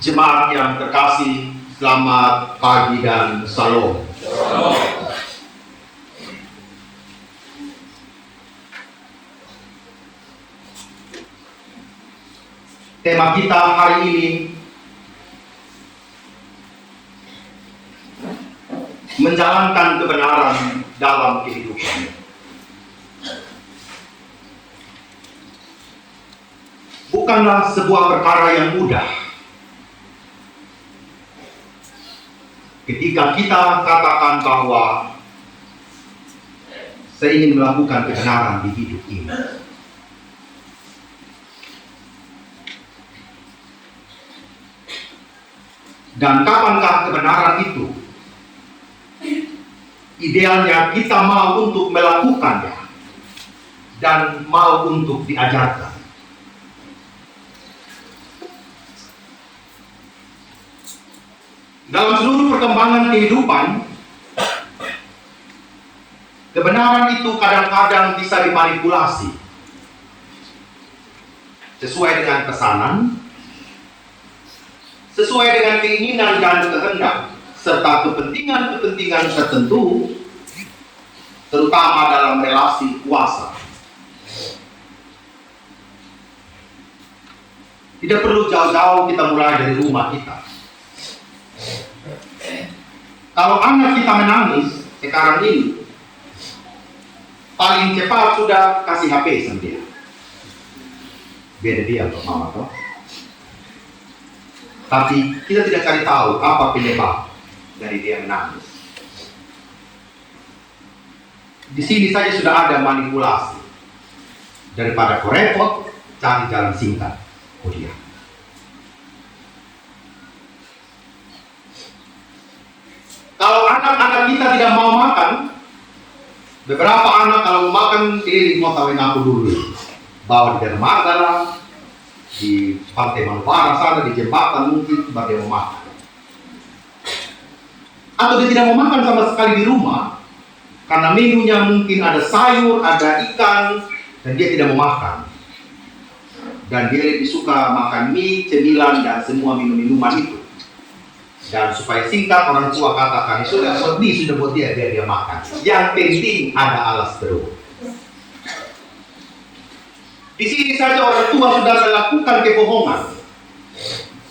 Jemaat yang terkasih, selamat pagi dan salam. Tema kita hari ini menjalankan kebenaran dalam kehidupan. Bukanlah sebuah perkara yang mudah ketika kita katakan bahwa saya ingin melakukan kebenaran di hidup ini. Dan kapankah kebenaran itu? Idealnya kita mau untuk melakukannya dan mau untuk diajarkan. Dalam seluruh perkembangan kehidupan, kebenaran itu kadang-kadang bisa dimanipulasi sesuai dengan pesanan, sesuai dengan keinginan dan kehendak, serta kepentingan-kepentingan tertentu, terutama dalam relasi kuasa. Tidak perlu jauh-jauh kita mulai dari rumah kita. Kalau anak kita menangis sekarang ini, paling cepat sudah kasih HP sama dia. Beda dia untuk mama toh. Tapi kita tidak cari tahu apa penyebab dari dia menangis. Di sini saja sudah ada manipulasi. Daripada kau repot, cari jalan singkat. Oh dia. Kalau anak-anak kita tidak mau makan, beberapa anak kalau makan ini mau tahuin aku dulu. Bawa di dermaga lah, di pantai Manupara sana, di jembatan mungkin baru dia mau makan. Atau dia tidak mau makan sama sekali di rumah, karena menunya mungkin ada sayur, ada ikan, dan dia tidak mau makan. Dan dia lebih suka makan mie, cemilan, dan semua minum-minuman itu. Dan supaya singkat, orang tua katakan, sudah buat dia, biar dia makan. Yang penting ada alas perut. Di sini saja orang tua sudah melakukan kebohongan,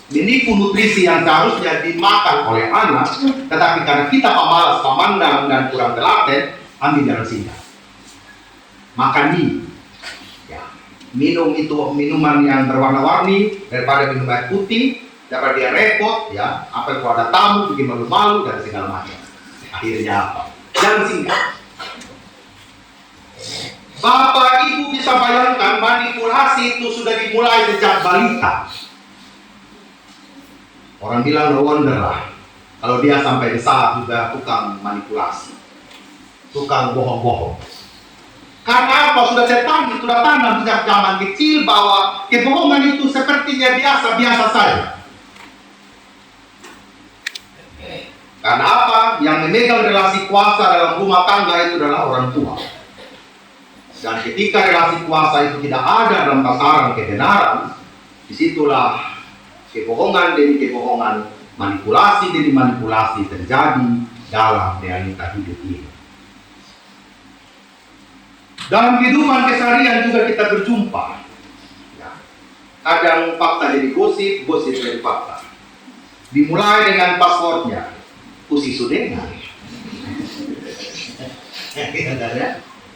menipu nutrisi yang seharusnya dimakan oleh anak, tetapi karena kita pemalas, pemandang, dan kurang telaten, ambil jalan singkat. Makan mie, ya. Minum itu minuman yang berwarna-warni daripada minum air putih, daripada dia repot, ya. Apa kalau ada tamu bikin malu-malu dan segala macam. Akhirnya apa? Jalan singkat. Bapak Ibu bisa bayangkan manipulasi itu sudah dimulai sejak balita. Orang bilang no wonder lah kalau dia sampai besar juga tukang manipulasi, tukang bohong-bohong. Karena apa? Sudah setan sudah tanam sejak zaman kecil bahwa kebohongan itu sepertinya biasa-biasa saja. Karena apa? Yang memegang relasi kuasa dalam rumah tangga itu adalah orang tua. Dan ketika relasi kuasa itu tidak ada dalam tataran kebenaran, disitulah kebohongan demi kebohongan, manipulasi demi manipulasi terjadi dalam realita hidup ini. Dalam kehidupan keseharian juga kita berjumpa. Ya. Kadang fakta jadi gosip, gosip jadi fakta. Dimulai dengan passwordnya, Usi Sudengan.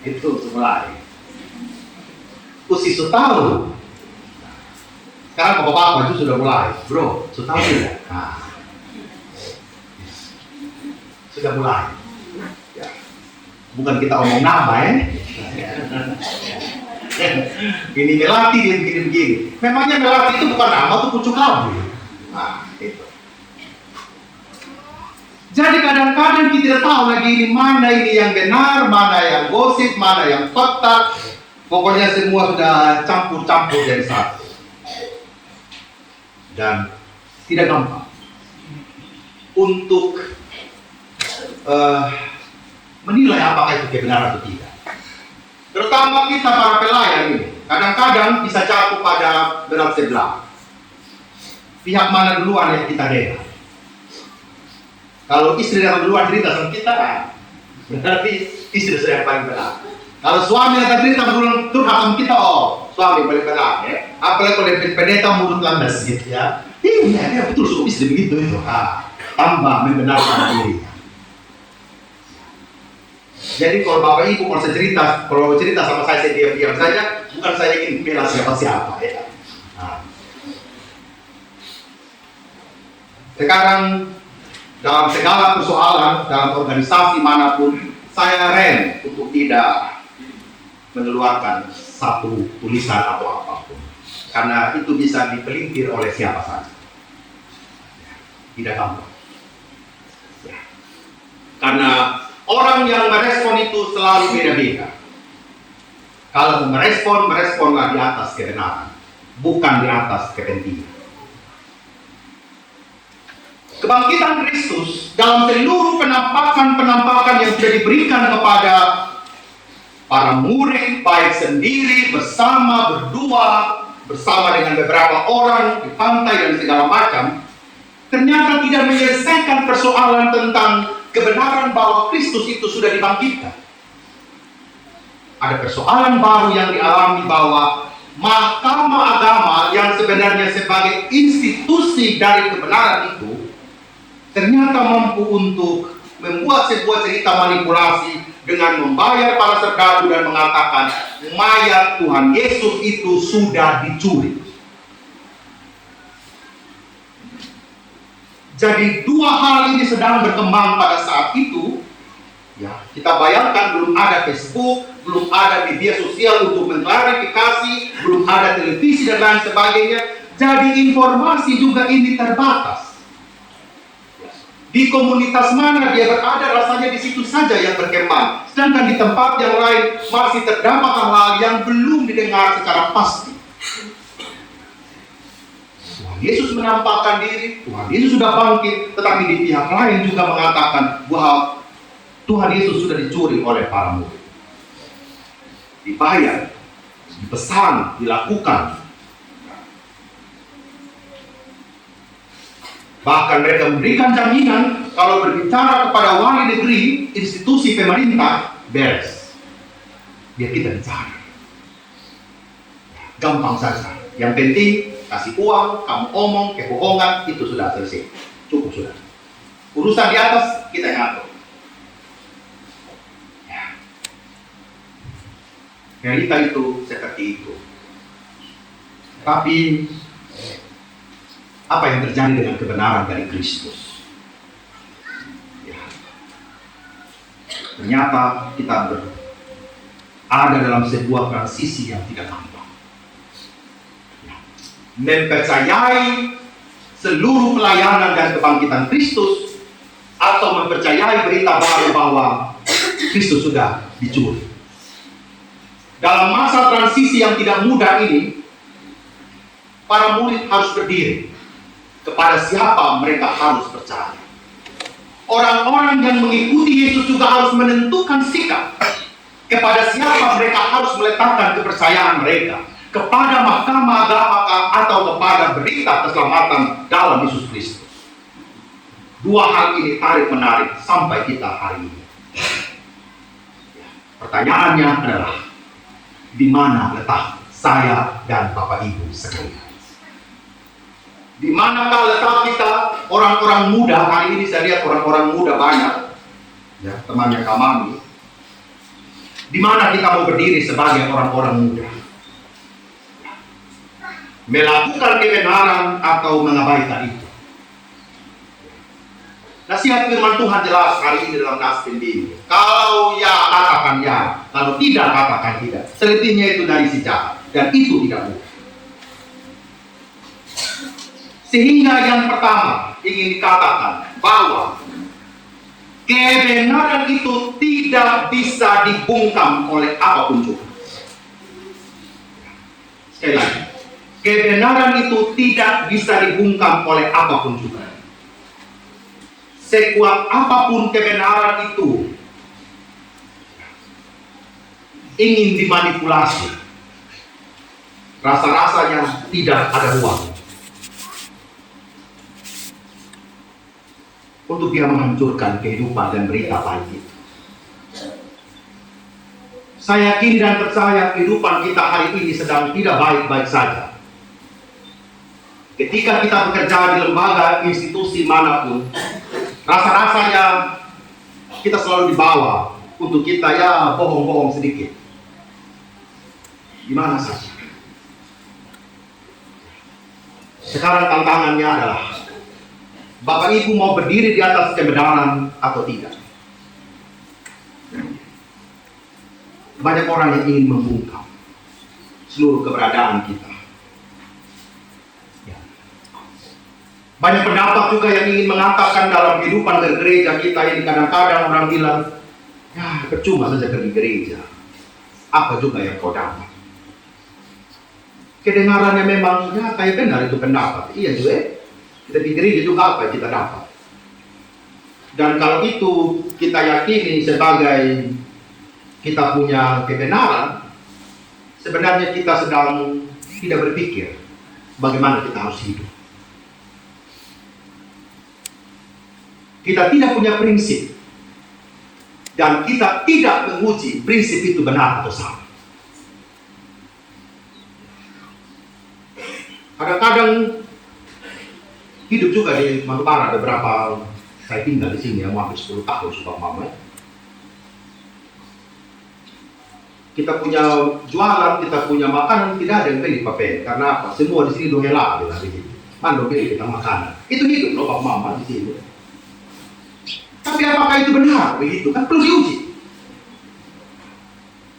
Itu mulai. Usi Sutahu. Sekarang bapak-bapak itu sudah mulai, bro, Sutahu tidak? Nah, sudah mulai. Ya. Bukan kita omong nama Ini Melati dia bikin begini. Memangnya Melati itu bukan nama, itu pucuk labu. Nah, itu. Jadi kadang-kadang kita tidak tahu lagi ini mana ini yang benar, mana yang gosip, mana yang fakta. Pokoknya semua sudah campur-campur jadi satu. Dan tidak gampang untuk menilai apakah itu kebenaran atau tidak. Terutama kita para pelayan ini, kadang-kadang bisa jatuh pada berat sebelah. pihak mana duluan yang kita dengar? Kalau istri datang duluan cerita sama kita, berarti istri sudah yang paling benar. Kalau suami datang cerita duluan curhat sama kita, oh suami paling benar ya. Apalagi kalau pendeta mulut landas gitu ya. Iya, betul suami istri begitu itu. Tambah membenarkan diri. Jadi kalau Bapak Ibu kalau cerita sama saya diam-diam saja, bukan saya ingin bela siapa-siapa ya. Sekarang dalam segala persoalan dalam organisasi manapun, saya rem untuk tidak mengeluarkan satu tulisan atau apapun, karena itu bisa dipelintir oleh siapa saja. Tidak gampang. Karena orang yang merespon itu selalu beda-beda. Kalau meresponlah di atas kebenaran, bukan di atas kepentingan. Kebangkitan Kristus dalam seluruh penampakan yang sudah diberikan kepada para murid, baik sendiri, bersama, berdua, bersama dengan beberapa orang di pantai dan segala macam, ternyata tidak menyelesaikan persoalan tentang kebenaran bahwa Kristus itu sudah dibangkitkan. Ada persoalan baru yang dialami bahwa mahkamah agama yang sebenarnya sebagai institusi dari kebenaran itu ternyata mampu untuk membuat sebuah cerita manipulasi dengan membayar para serdadu dan mengatakan mayat Tuhan Yesus itu sudah dicuri. Jadi dua hal ini sedang berkembang pada saat itu. Ya, kita bayangkan belum ada Facebook, belum ada media sosial untuk mengklarifikasi, belum ada televisi dan lain sebagainya. Jadi informasi juga ini terbatas. Di komunitas mana dia berada, rasanya di situ saja yang berkembang. Sedangkan di tempat yang lain masih terdapat hal-hal yang belum didengar secara pasti. Tuhan Yesus menampakkan diri, Tuhan Yesus sudah bangkit, tetapi di pihak lain juga mengatakan bahwa Tuhan Yesus sudah dicuri oleh para murid. Dibayar, dipesan, dilakukan. Bahkan mereka memberikan jaminan kalau berbicara kepada wali negeri, institusi pemerintah, beres. Biar kita bicara. Gampang saja. Yang penting kasih uang, kamu omong, kebohongan, itu sudah selesai. Cukup sudah. Urusan di atas kita yang atur. Ya. Realita itu seperti itu. Tapi apa yang terjadi dengan kebenaran dari Kristus? Ya. Ternyata kita ada dalam sebuah transisi yang tidak gampang. Ya. Mempercayai seluruh pelayanan dan kebangkitan Kristus atau mempercayai berita baru bahwa Kristus sudah dicuri. Dalam masa transisi yang tidak mudah ini, para murid harus berdiri. Kepada siapa mereka harus percaya. Orang-orang yang mengikuti Yesus juga harus menentukan sikap. Kepada siapa mereka harus meletakkan kepercayaan mereka. Kepada mahkamah agama atau kepada berita keselamatan dalam Yesus Kristus. Dua hal ini tarik-menarik sampai kita hari ini. Pertanyaannya adalah, di mana letak saya dan Bapak Ibu sekalian? Di manakah letak kita, orang-orang muda? Hari ini saya lihat orang-orang muda banyak, ya, temannya Kamami. Di mana kita mau berdiri sebagai orang-orang muda? Melakukan kebenaran atau mengabaikan itu? Nasihat firman Tuhan jelas hari ini dalam nas ini. Kalau ya, katakan ya. Kalau tidak, katakan tidak. Selebihnya itu dari si jahat. Dan itu tidak mudah. Sehingga yang pertama ingin dikatakan bahwa kebenaran itu tidak bisa dibungkam oleh apapun juga. Sekali lagi, kebenaran itu tidak bisa dibungkam oleh apapun juga. Sekuat apapun kebenaran itu ingin dimanipulasi, rasa-rasanya tidak ada ruang. untuk dia menghancurkan kehidupan dan berita baik itu. Saya yakin dan percaya kehidupan kita hari ini sedang tidak baik-baik saja. Ketika kita bekerja di lembaga, institusi manapun, rasa-rasanya kita selalu dibawa untuk kita ya bohong-bohong sedikit. Gimana saja. Sekarang tantangannya adalah Bapak Ibu mau berdiri di atas kebenaran atau tidak. Banyak orang yang ingin membungkam seluruh keberadaan kita. Ya. Banyak pendapat juga yang ingin mengatakan dalam kehidupan bergereja kita ini kadang-kadang orang bilang, ya percuma saja pergi gereja. Apa juga yang kau dapat? Kedengarannya memang ya kayak benar itu pendapat. Iya juga. Kita di gereja juga apa yang kita dapat. Dan kalau itu kita yakini sebagai kita punya kebenaran, sebenarnya kita sedang tidak berpikir bagaimana kita harus hidup. Kita tidak punya prinsip dan kita tidak menguji prinsip itu benar atau salah. Kadang-kadang hidup juga di Manupara, beberapa saya tinggal di sini yang hampir 10 tahun sudah mama. Kita punya jualan, kita punya makanan, tidak ada yang beli papen. Karena apa? Semua di sini dohela, kita begitu. Mana beli kita makanan? Itu hidup loh Pak Mama di sini. Tapi apakah itu benar? Begitu kan perlu diuji.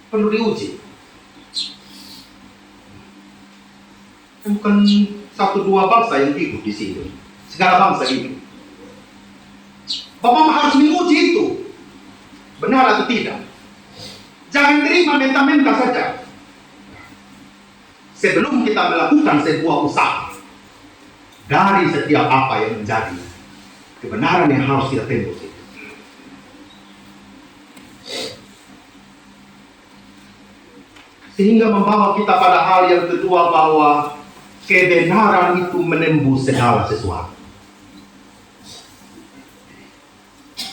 Perlu diuji. Bukan 1-2 bangsa yang hidup di sini. Segala bangsa hidup. Bapak Mama harus menguji itu. Benar atau tidak? Jangan terima menta-menta saja. Sebelum kita melakukan sebuah usaha, dari setiap apa yang menjadi kebenaran yang harus kita tembus itu. Sehingga membawa kita pada hal yang kedua, bahwa kebenaran itu menembus segala sesuatu.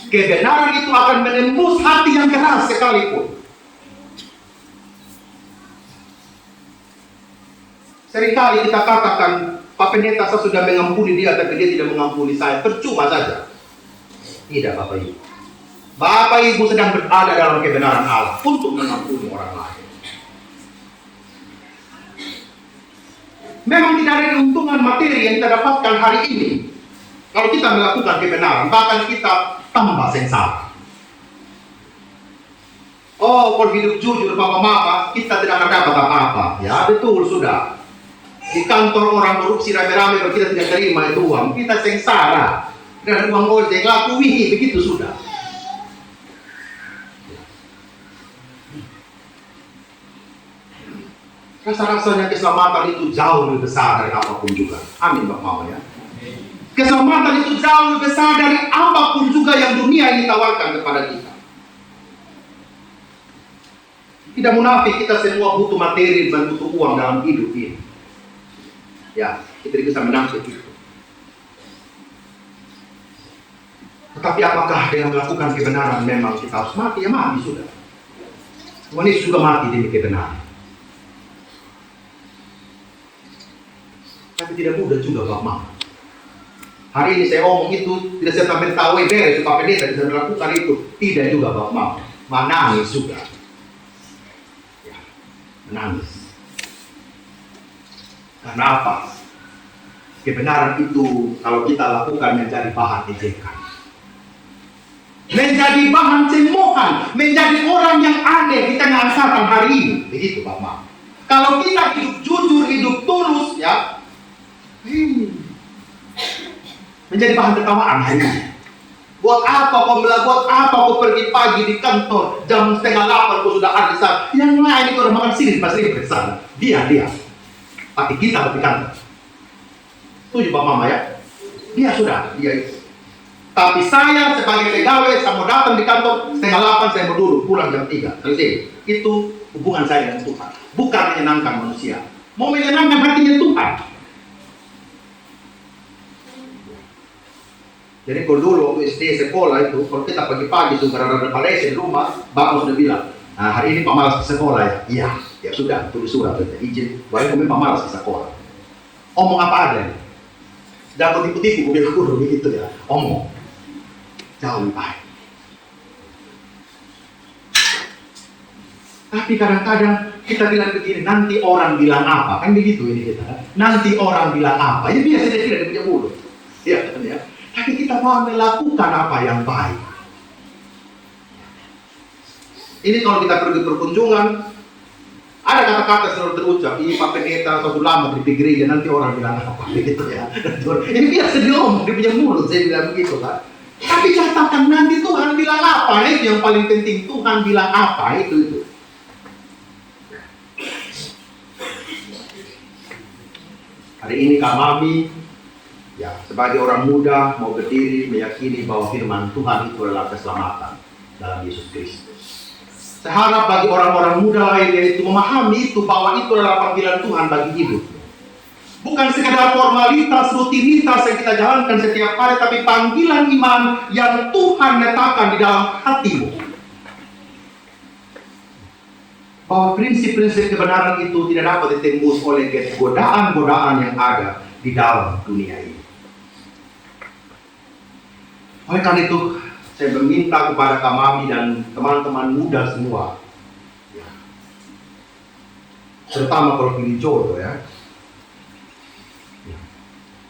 Kebenaran itu akan menembus hati yang keras sekalipun. Seringkali kita katakan, Pak Pendeta saya sudah mengampuni dia, tapi dia tidak mengampuni saya. Percuma saja. Tidak Bapak Ibu. Bapak Ibu sedang berada dalam kebenaran Allah untuk mengampuni orang lain. Memang tidak ada keuntungan materi yang kita dapatkan hari ini kalau kita melakukan kebenaran, bahkan kita tambah sengsara. Oh, kalau hidup jujur Bapak Mama, kita tidak akan dapat apa-apa. Ya betul sudah. Di kantor orang korupsi rame-rame, kalau kita tidak terima itu uang, kita sengsara. Dan uang ojek, lakui, begitu sudah. Rasa-rasanya keselamatan itu jauh lebih besar dari apapun juga. Amin Bapak Mama ya. Keselamatan itu jauh lebih besar dari apapun juga yang dunia ini tawarkan kepada kita. Tidak munafik, kita semua butuh materi dan butuh uang dalam hidup ini. Ya, kita bisa menangkap itu. Tetapi apakah dengan melakukan kebenaran memang kita harus mati? Ya mati sudah. Tuhan Yesus juga mati demi kebenaran. Tapi tidak mudah juga Bapak Mama. Hari ini saya omong itu, tidak saya sampai tahu beres, Pak Pendeta bisa melakukan itu. Tidak juga Bapak Mama. Menangis juga. Ya, menangis. Karena apa? Kebenaran itu kalau kita lakukan menjadi bahan ejekan, menjadi bahan cemoohan, menjadi orang yang aneh di tengah angkatan hari ini. Begitu Pak Ma. Kalau kita hidup jujur, hidup tulus, ya, menjadi bahan tertawaan hari ini. Buat apa kau pergi pagi di kantor jam 7:30 kau sudah ada di sana. Yang lain itu udah makan sini pas ini bersama. Dia. Tapi kita di kantor. Setuju Pak Mama ya? Dia itu. Tapi saya sebagai pegawai, saya mau datang di kantor 7:30, saya mau duduk, pulang jam 3. Selesai. Itu hubungan saya dengan Tuhan. Bukan menyenangkan manusia. Mau menyenangkan hatinya Tuhan. Jadi kalau dulu waktu SD sekolah itu, kalau kita pagi-pagi sudah ada Malaysia di rumah, bapak sudah bilang, nah, hari ini pemalas ke sekolah ya? Iya, ya sudah, tulis surat, izin, bahwa kami pemalas ke sekolah. Omong apa ada nih? Jangan tipu-tipu, gue bilang guru gitu ya, omong. Jauh lebih baik. Tapi kadang-kadang kita bilang begini, nanti orang bilang apa? Kan begitu ini kita. Nanti orang bilang apa? Ya biasa dia tidak punya mulut. Ya kan ya. Tapi kita mau melakukan apa yang baik. Ini kalau kita pergi perkunjungan, ada kata-kata selalu terucap, ini Pak Pendeta suatu lama di gereja, nanti orang bilang apa gitu ya. Ini biasa dia ngomong, dia punya mulut, saya bilang begitu kan. Tapi catatan nanti Tuhan bilang apa, itu yang paling penting, Tuhan bilang apa, itu. Hari ini Kak Mami, ya sebagai orang muda mau berdiri meyakini bahwa firman Tuhan itu adalah keselamatan dalam Yesus Kristus. Saya harap bagi orang-orang muda lainnya itu memahami itu bahwa itu adalah panggilan Tuhan bagi hidup. Bukan sekadar formalitas, rutinitas yang kita jalankan setiap hari, tapi panggilan iman yang Tuhan letakkan di dalam hatimu. Bahwa prinsip-prinsip kebenaran itu tidak dapat ditembus oleh godaan-godaan yang ada di dalam dunia ini. Oleh karena itu, saya meminta kepada Kak Mami dan teman-teman muda semua, ya, terutama kalau pilih jodoh ya.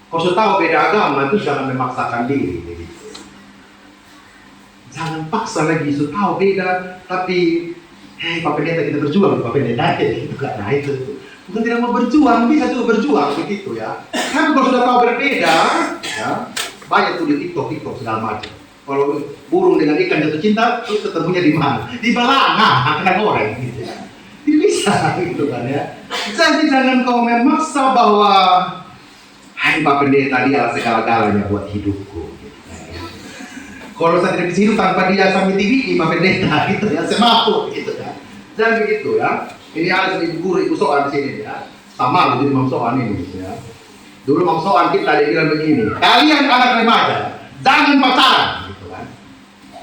Kalau sudah tahu beda agama itu jangan memaksakan diri. Gitu. Jangan paksa lagi, sudah tahu beda, tapi hei Pak Pendeta kita berjuang, Pak Pendeta gitu kan. Nah itu bukan tidak mau berjuang, bisa juga berjuang begitu ya. Tapi kalau sudah tahu berbeda, ya, banyak tuh di TikTok segala macam. Kalau burung dengan ikan jatuh cinta, terus ketemunya di mana? Di belanga, kena goreng gitu ya. Tidak bisa gitu kan ya. Jadi jangan kau memaksa bahwa hai Pak Pendeta dia segala-galanya buat hidupku. Gitu, ya. Kalau saya tidak bisa hidup tanpa dia sampai TV, Pak Pendeta gitu ya, semaput gitu ya. Jangan begitu ya. Ini ada ibu guru, ibu soan di sini ya. Sama jadi Mam Soan ini gitu ya. Dulu Mam Soan kita dia bilang begini, kalian anak remaja, jangan pacaran gitu kan.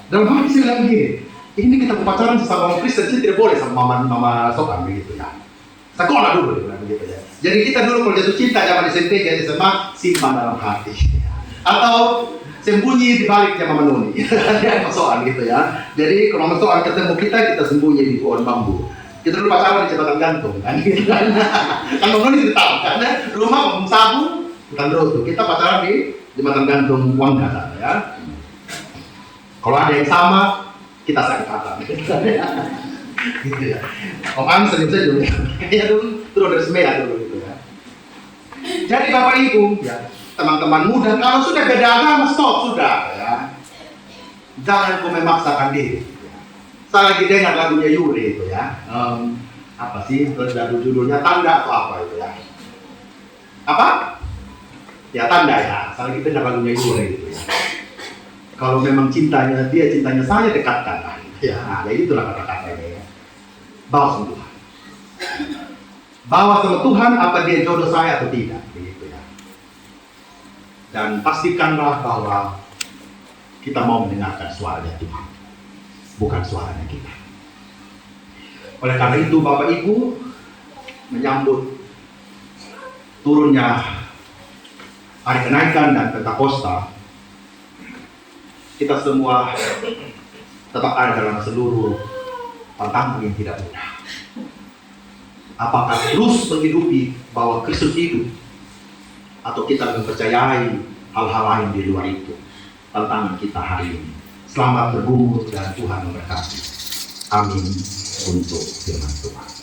Dan Mama bisa bilang begini, ini kita pacaran sesama orang Kristen, tidak boleh sama mama Soan begitu ya. Sekolah dulu dia bilang begitu ya. Jadi kita dulu kalau jatuh cinta zaman SMP jadi SMA simpan dalam hati. Atau sembunyi di balik Mama Noni. Dia Soan gitu ya. Jadi kalau Mama Soan ketemu kita sembunyi di pohon bambu. Kita dulu pacaran di jembatan gantung kan gitu kan. Kan Mama Noni tidak tahu kan rumah Bung Sabu bukan Roto. Kita pacaran di jembatan gantung Wangga sana ya. Kalau ada yang sama kita sangkatan gitu ya. Om Am senyum-senyum ya dulu terus semea dulu gitu ya. Jadi Bapak Ibu ya, teman-teman muda kalau sudah beda agama stop sudah ya. Jangan kau memaksakan diri. Ya. Saya lagi dengar lagunya Yuri itu ya. Apa sih lagu judulnya Tanda atau apa itu ya? Apa? Ya Tanda ya. Saya lagi dengar lagunya Yuri itu ya. Kalau memang cintanya dia cintanya saya dekatkan. Ya, nah, ya itulah kata-katanya ya. Bawa sama Tuhan. Bawa sama Tuhan apa dia jodoh saya atau tidak, begitu ya. Dan pastikanlah bahwa kita mau mendengarkan suaranya Tuhan, bukan suaranya kita. Oleh karena itu Bapak Ibu menyambut turunnya hari kenaikan dan Pentakosta, kita semua tetap ada dalam seluruh tantangan yang tidak mudah. Apakah terus menghidupi bahwa Kristus hidup, atau kita mempercayai hal-hal lain di luar itu? Tantangan kita hari ini. Selamat bergumul dan Tuhan memberkati. Amin untuk firman Tuhan.